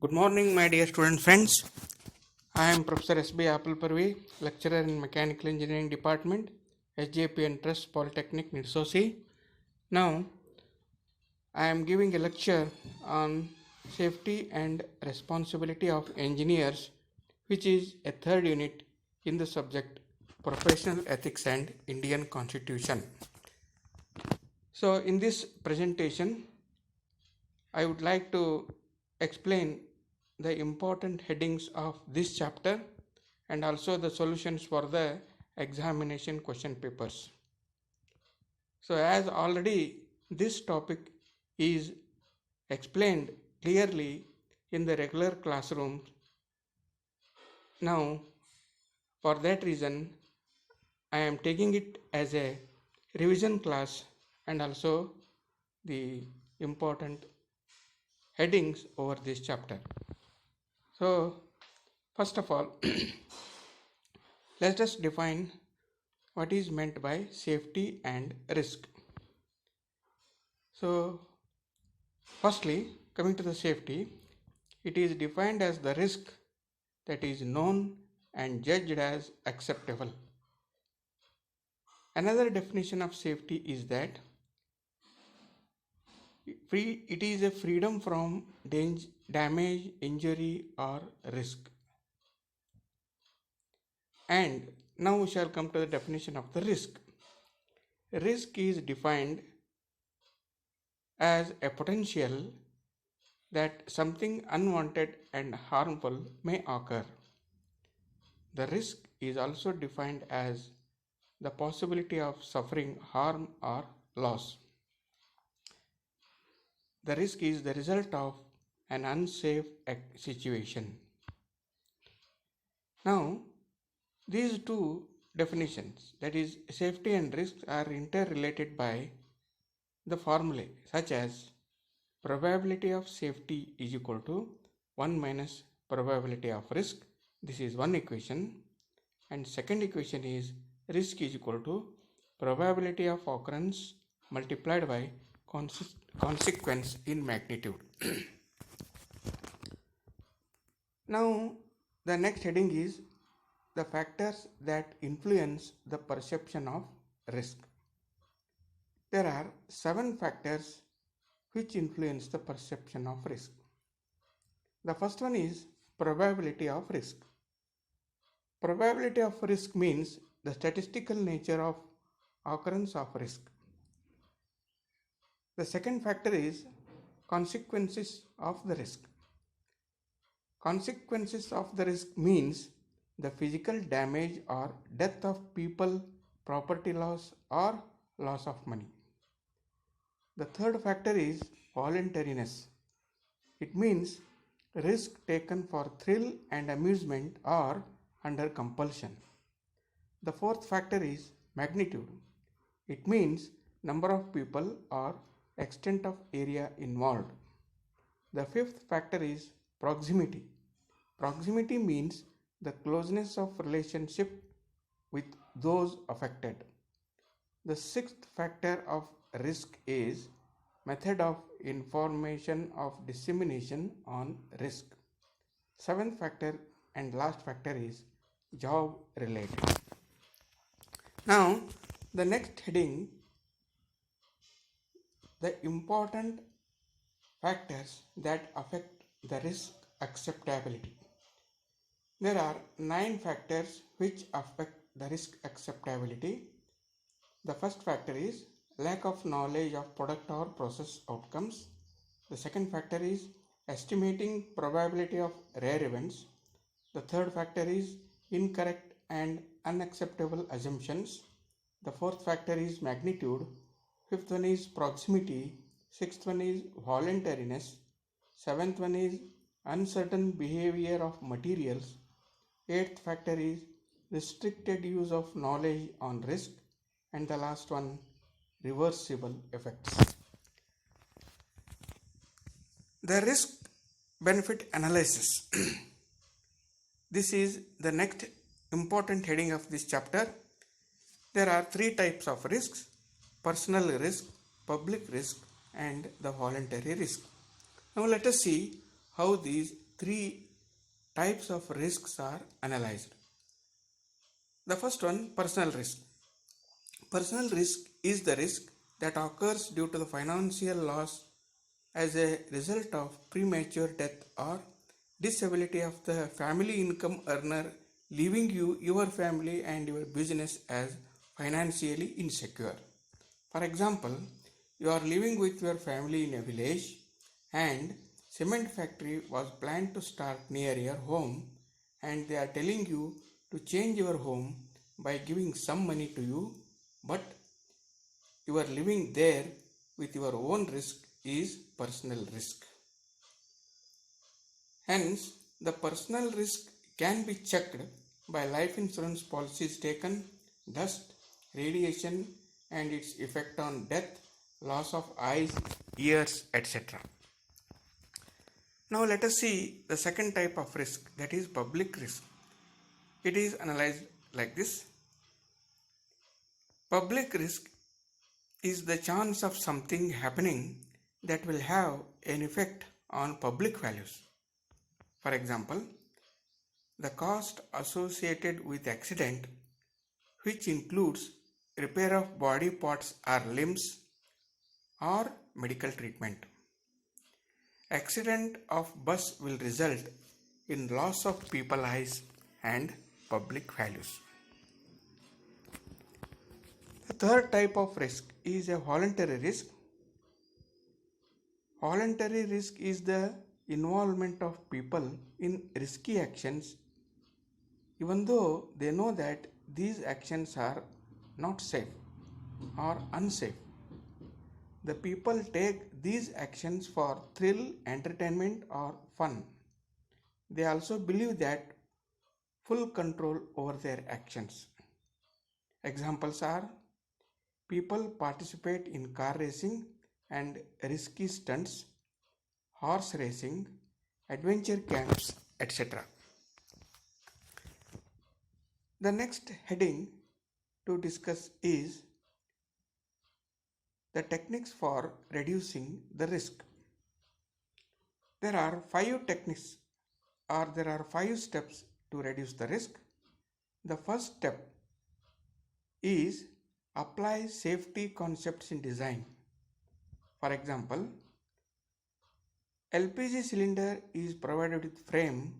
Good morning, my dear student friends. I am Professor S.B. Appleparvi, lecturer in Mechanical Engineering Department, SJP and Trust Polytechnic, Nirsosi. Now, I am giving a lecture on safety and responsibility of engineers, which is a third unit in the subject Professional Ethics and Indian Constitution. So, in this presentation, I would like to explain the important headings of this chapter and also the solutions for the examination question papers. So, as already this topic is explained clearly in the regular classroom, now for that reason I am taking it as a revision class and also the important headings over this chapter. So, first of all, let us define what is meant by safety and risk. So, firstly, coming to the safety, it is defined as the risk that is known and judged as acceptable. Another definition of safety is that it is a freedom from damage, injury, or risk. And now we shall come to the definition of the risk. Risk is defined as a potential that something unwanted and harmful may occur. The risk is also defined as the possibility of suffering harm or loss. The risk is the result of an unsafe situation. Now, these two definitions, that is, safety and risk, are interrelated by the formulae such as probability of safety is equal to 1 minus probability of risk. This is one equation. And second equation is risk is equal to probability of occurrence multiplied by consequence in magnitude. Now, the next heading is the factors that influence the perception of risk. There are 7 factors which influence the perception of risk. The first one is probability of risk. Probability of risk means the statistical nature of occurrence of risk. The second factor is consequences of the risk. Consequences of the risk means the physical damage or death of people, property loss, or loss of money. The third factor is voluntariness. It means risk taken for thrill and amusement or under compulsion. The fourth factor is magnitude. It means number of people or extent of area involved. The fifth factor is proximity. Proximity means the closeness of relationship with those affected. The sixth factor of risk is method of information of dissemination on risk. Seventh factor and last factor is job related. Now, the next heading, the important factors that affect the risk acceptability. There are 9 factors which affect the risk acceptability. The first factor is lack of knowledge of product or process outcomes. The second factor is estimating probability of rare events. The third factor is incorrect and unacceptable assumptions. The fourth factor is magnitude. Fifth one is proximity. Sixth one is voluntariness. Seventh one is uncertain behavior of materials. Eighth factor is restricted use of knowledge on risk. And the last one, reversible effects. The risk benefit analysis. This is the next important heading of this chapter. There are 3 types of risks: personal risk, public risk, and the voluntary risk. Now let us see how these three types of risks are analyzed. The first one, personal risk. Personal risk is the risk that occurs due to the financial loss as a result of premature death or disability of the family income earner, leaving you, your family, and your business as financially insecure. For example, you are living with your family in a village and cement factory was planned to start near your home, and they are telling you to change your home by giving some money to you, but you are living there with your own risk is personal risk. Hence, the personal risk can be checked by life insurance policies taken, dust, radiation, and its effect on death, loss of eyes, ears, etc. Now, let us see the second type of risk, that is public risk. It is analyzed like this. Public risk is the chance of something happening that will have an effect on public values. For example, the cost associated with accident, which includes repair of body parts or limbs or medical treatment. Accident of bus will result in loss of people eyes and public values. The third type of risk is a voluntary risk. Voluntary risk is the involvement of people in risky actions even though they know that these actions are not safe or unsafe. The people take these actions for thrill, entertainment, or fun. They also believe that full control over their actions. Examples are people participate in car racing and risky stunts, horse racing, adventure camps, etc. The next heading to discuss is the techniques for reducing the risk. There are 5 techniques or there are 5 steps to reduce the risk. The first step is apply safety concepts in design. For example, LPG cylinder is provided with frame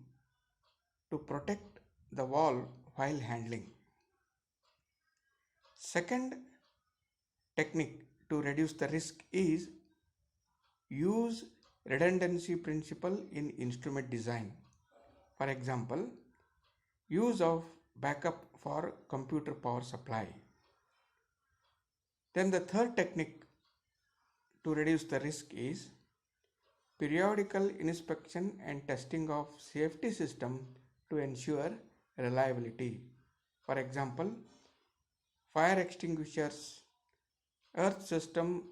to protect the valve while handling. Second technique to reduce the risk is use redundancy principle in instrument design. For example, use of backup for computer power supply. Then the third technique to reduce the risk is periodical inspection and testing of safety system to ensure reliability. For example, fire extinguishers, earth system,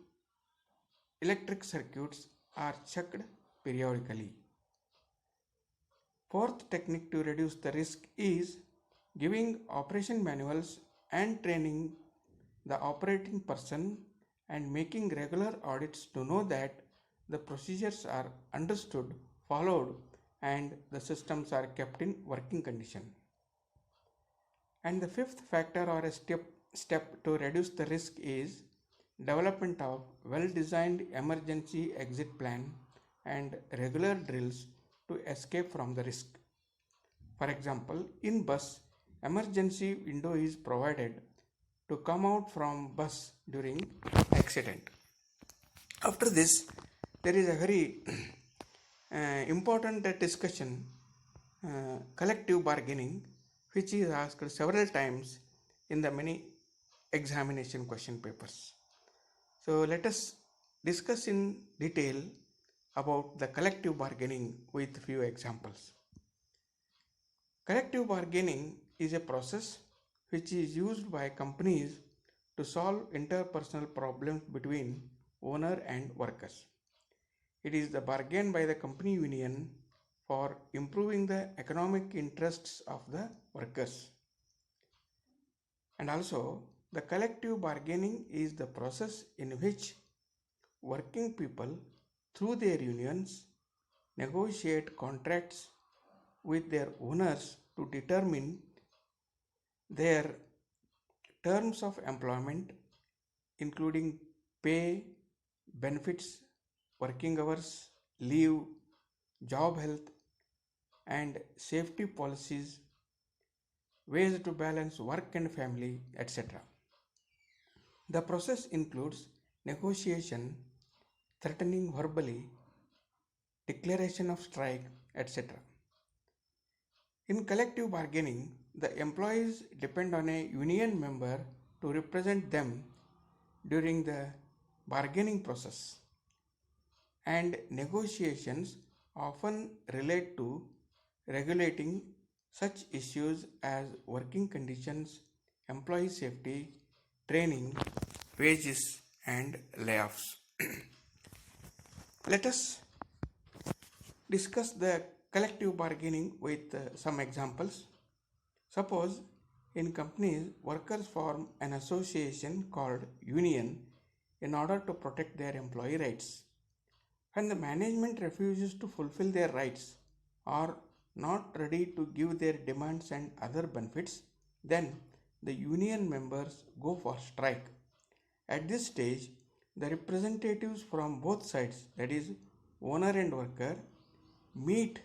electric circuits are checked periodically. Fourth technique to reduce the risk is giving operation manuals and training the operating person and making regular audits to know that the procedures are understood, followed, and the systems are kept in working condition. And the fifth factor or a step to reduce the risk is development of well-designed emergency exit plan and regular drills to escape from the risk. For example, in bus, emergency window is provided to come out from bus during accident. After this, there is a very important discussion, collective bargaining, which is asked several times in the many examination question papers. So let us discuss in detail about the collective bargaining with few examples. Collective bargaining is a process which is used by companies to solve interpersonal problems between owner and workers. It is the bargain by the company union for improving the economic interests of the workers. And also, the collective bargaining is the process in which working people, through their unions, negotiate contracts with their owners to determine their terms of employment, including pay, benefits, working hours, leave, job health, and safety policies, ways to balance work and family, etc. The process includes negotiation, threatening verbally, declaration of strike, etc. In collective bargaining, the employees depend on a union member to represent them during the bargaining process, and negotiations often relate to regulating such issues as working conditions, employee safety, training, wages, and layoffs. Let us discuss the collective bargaining with some examples. Suppose in companies, workers form an association called union in order to protect their employee rights. When the management refuses to fulfill their rights or not ready to give their demands and other benefits, then the union members go for strike. At this stage, the representatives from both sides, that is, owner and worker, meet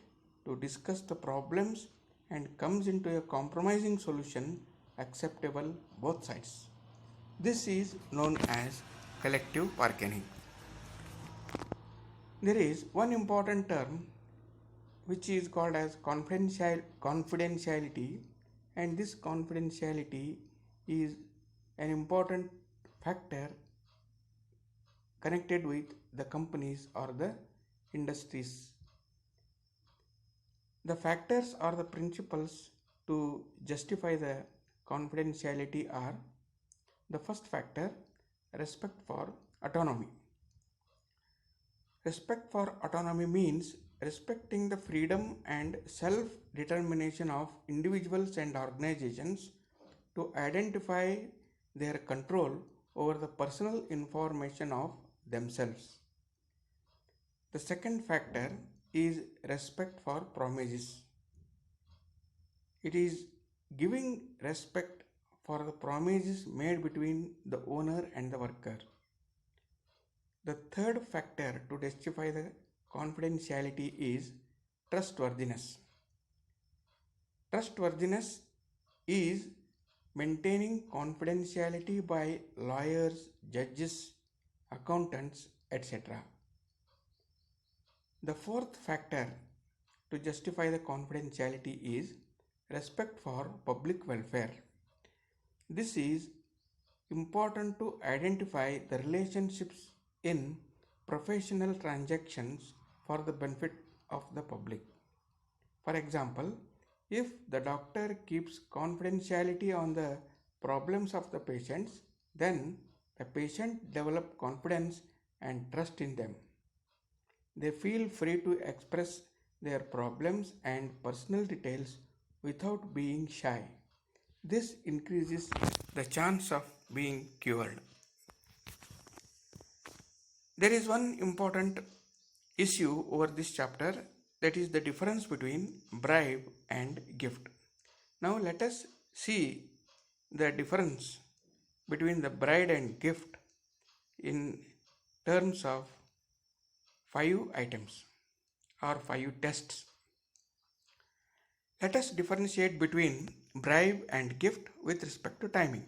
to discuss the problems and comes into a compromising solution acceptable both sides. This is known as collective bargaining. There is one important term which is called as confidentiality, and this confidentiality is an important factor connected with the companies or the industries. The factors or the principles to justify the confidentiality are: the first factor, respect for autonomy. Respect for autonomy means respecting the freedom and self determination of individuals and organizations to identify their control over the personal information of themselves. The second factor is respect for promises. It is giving respect for the promises made between the owner and the worker. The third factor to justify the confidentiality is trustworthiness. Trustworthiness is maintaining confidentiality by lawyers, judges, accountants, etc. The fourth factor to justify the confidentiality is respect for public welfare. This is important to identify the relationships in professional transactions for the benefit of the public. For example, if the doctor keeps confidentiality on the problems of the patients, then the patient develop confidence and trust in them. They feel free to express their problems and personal details without being shy. This increases the chance of being cured. There is one important issue over this chapter, that is the difference between bribe and gift. Now let us see the difference between the bribe and gift in terms of 5 items or 5 tests. Let us differentiate between bribe and gift with respect to timing.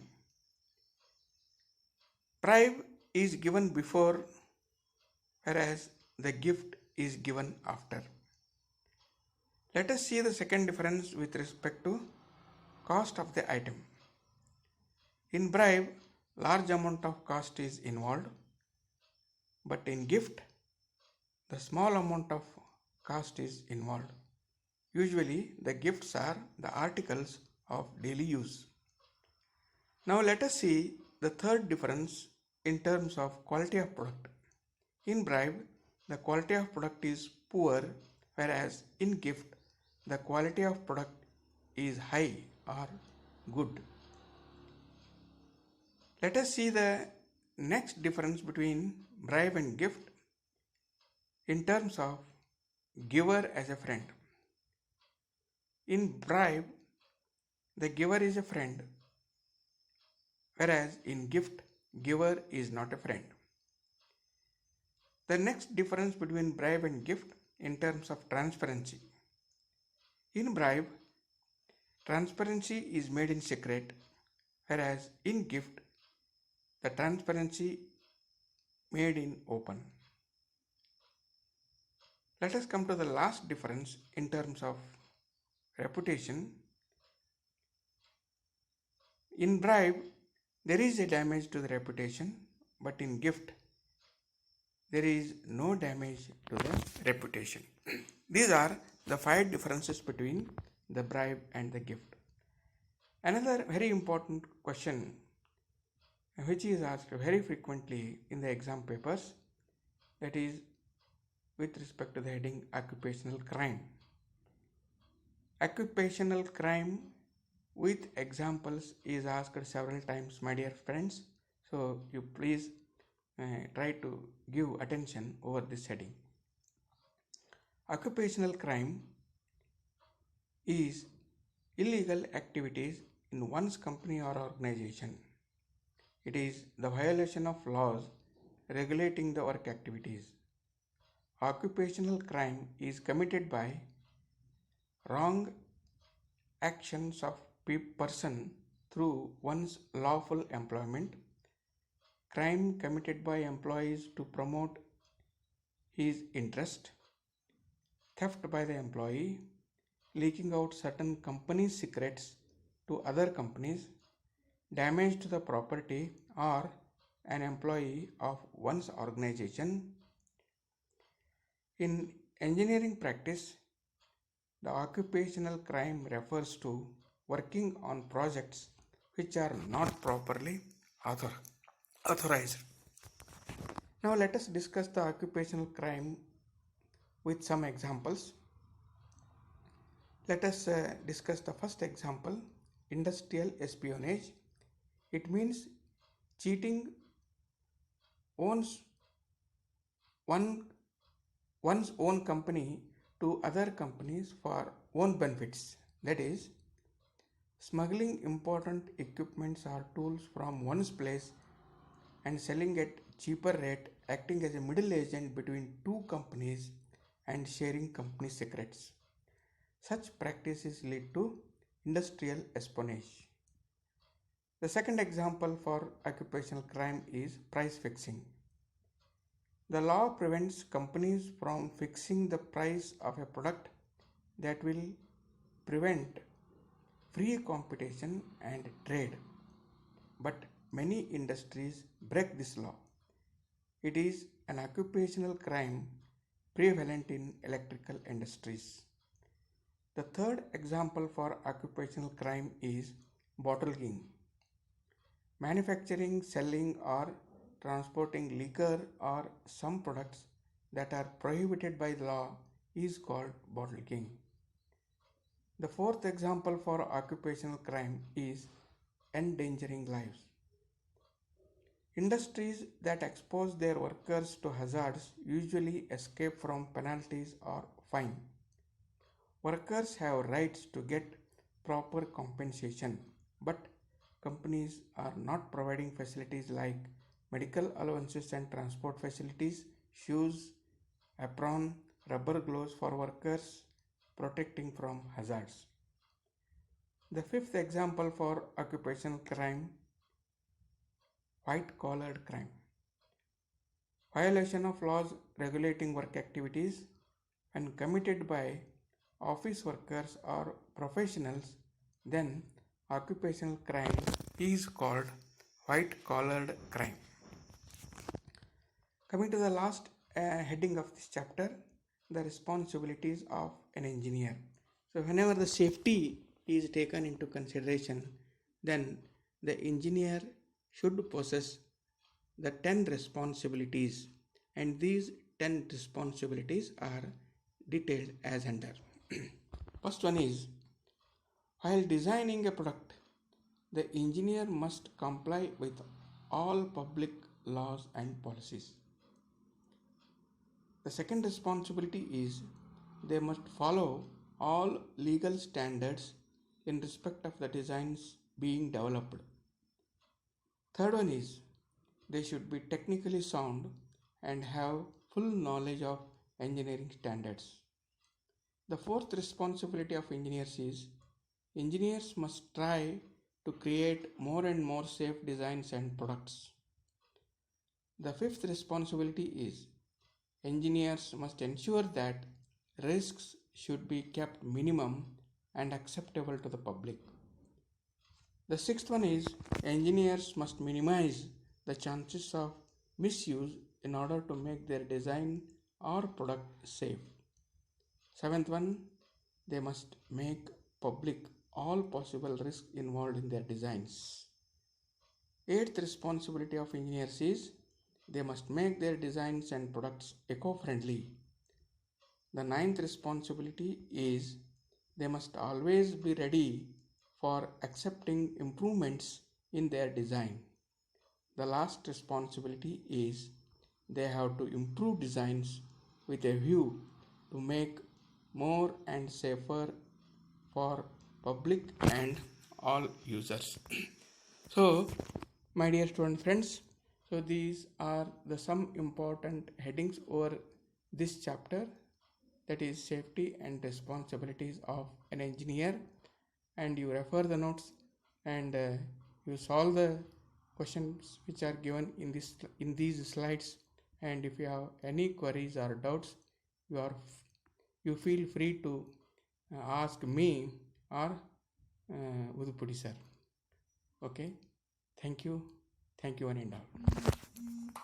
Bribe is given before, whereas the gift is given after. Let us see the second difference with respect to cost of the item. In bribe, large amount of cost is involved, but in gift, the small amount of cost is involved. Usually, the gifts are the articles of daily use. Now let us see the third difference in terms of quality of product. In bribe, the quality of product is poor, whereas in gift, the quality of product is high or good. Let us see the next difference between bribe and gift in terms of giver as a friend. In bribe, the giver is a friend, whereas in gift, giver is not a friend. The next difference between bribe and gift in terms of transparency. In bribe, transparency is made in secret, whereas in gift, the transparency made in open. Let us come to the last difference in terms of reputation. In bribe, there is a damage to the reputation, but in gift, there is no damage to the reputation. These are the 5 differences between the bribe and the gift. Another very important question which is asked very frequently in the exam papers, that is with respect to the heading occupational crime. Occupational crime with examples is asked several times, my dear friends. So you please try to give attention over this heading. Occupational crime is illegal activities in one's company or organization. It is the violation of laws regulating the work activities. Occupational crime is committed by wrong actions of person through one's lawful employment, crime committed by employees to promote his interest, theft by the employee, leaking out certain company secrets to other companies, damage to the property or an employee of one's organization. In engineering practice, the occupational crime refers to working on projects which are not properly authorized. Now let us discuss the occupational crime with some examples. Let us discuss the first example, industrial espionage. It means cheating one's own company to other companies for own benefits. That is, smuggling important equipments or tools from one's place and selling at cheaper rate, acting as a middle agent between two companies and sharing company secrets. Such practices lead to industrial espionage. The second example for occupational crime is price fixing. The law prevents companies from fixing the price of a product that will prevent free competition and trade. But many industries break this law. It is an occupational crime prevalent in electrical industries. The third example for occupational crime is bottling. Manufacturing, selling or transporting liquor or some products that are prohibited by the law is called bottling. The fourth example for occupational crime is endangering lives. Industries that expose their workers to hazards usually escape from penalties or fine. Workers have rights to get proper compensation, but companies are not providing facilities like medical allowances and transport facilities, shoes, apron, rubber gloves for workers, protecting from hazards. The fifth example for occupational crime, white collar crime. Violation of laws regulating work activities when committed by office workers or professionals, then occupational crime is called white collar crime. Coming to the last heading of this chapter, the responsibilities of an engineer. So whenever the safety is taken into consideration, then the engineer should possess the 10 responsibilities, and these 10 responsibilities are detailed as under. First one is, while designing a product, the engineer must comply with all public laws and policies. The second responsibility is they must follow all legal standards in respect of the designs being developed. Third one is they should be technically sound and have full knowledge of engineering standards. The fourth responsibility of engineers is engineers must try to create more and more safe designs and products. The fifth responsibility is engineers must ensure that risks should be kept minimum and acceptable to the public. The sixth one is engineers must minimize the chances of misuse in order to make their design or product safe. Seventh one, they must make public all possible risks involved in their designs. Eighth responsibility of engineers is they must make their designs and products eco-friendly. The ninth responsibility is they must always be ready for accepting improvements in their design. The last responsibility is they have to improve designs with a view to make more and safer for public and all users. So, my dear student friends, so these are the some important headings over this chapter, that is safety and responsibilities of an engineer, and you refer the notes and you solve the questions which are given in these slides. And if you have any queries or doubts, you feel free to ask me or Udupudi sir. Okay, thank you one and all.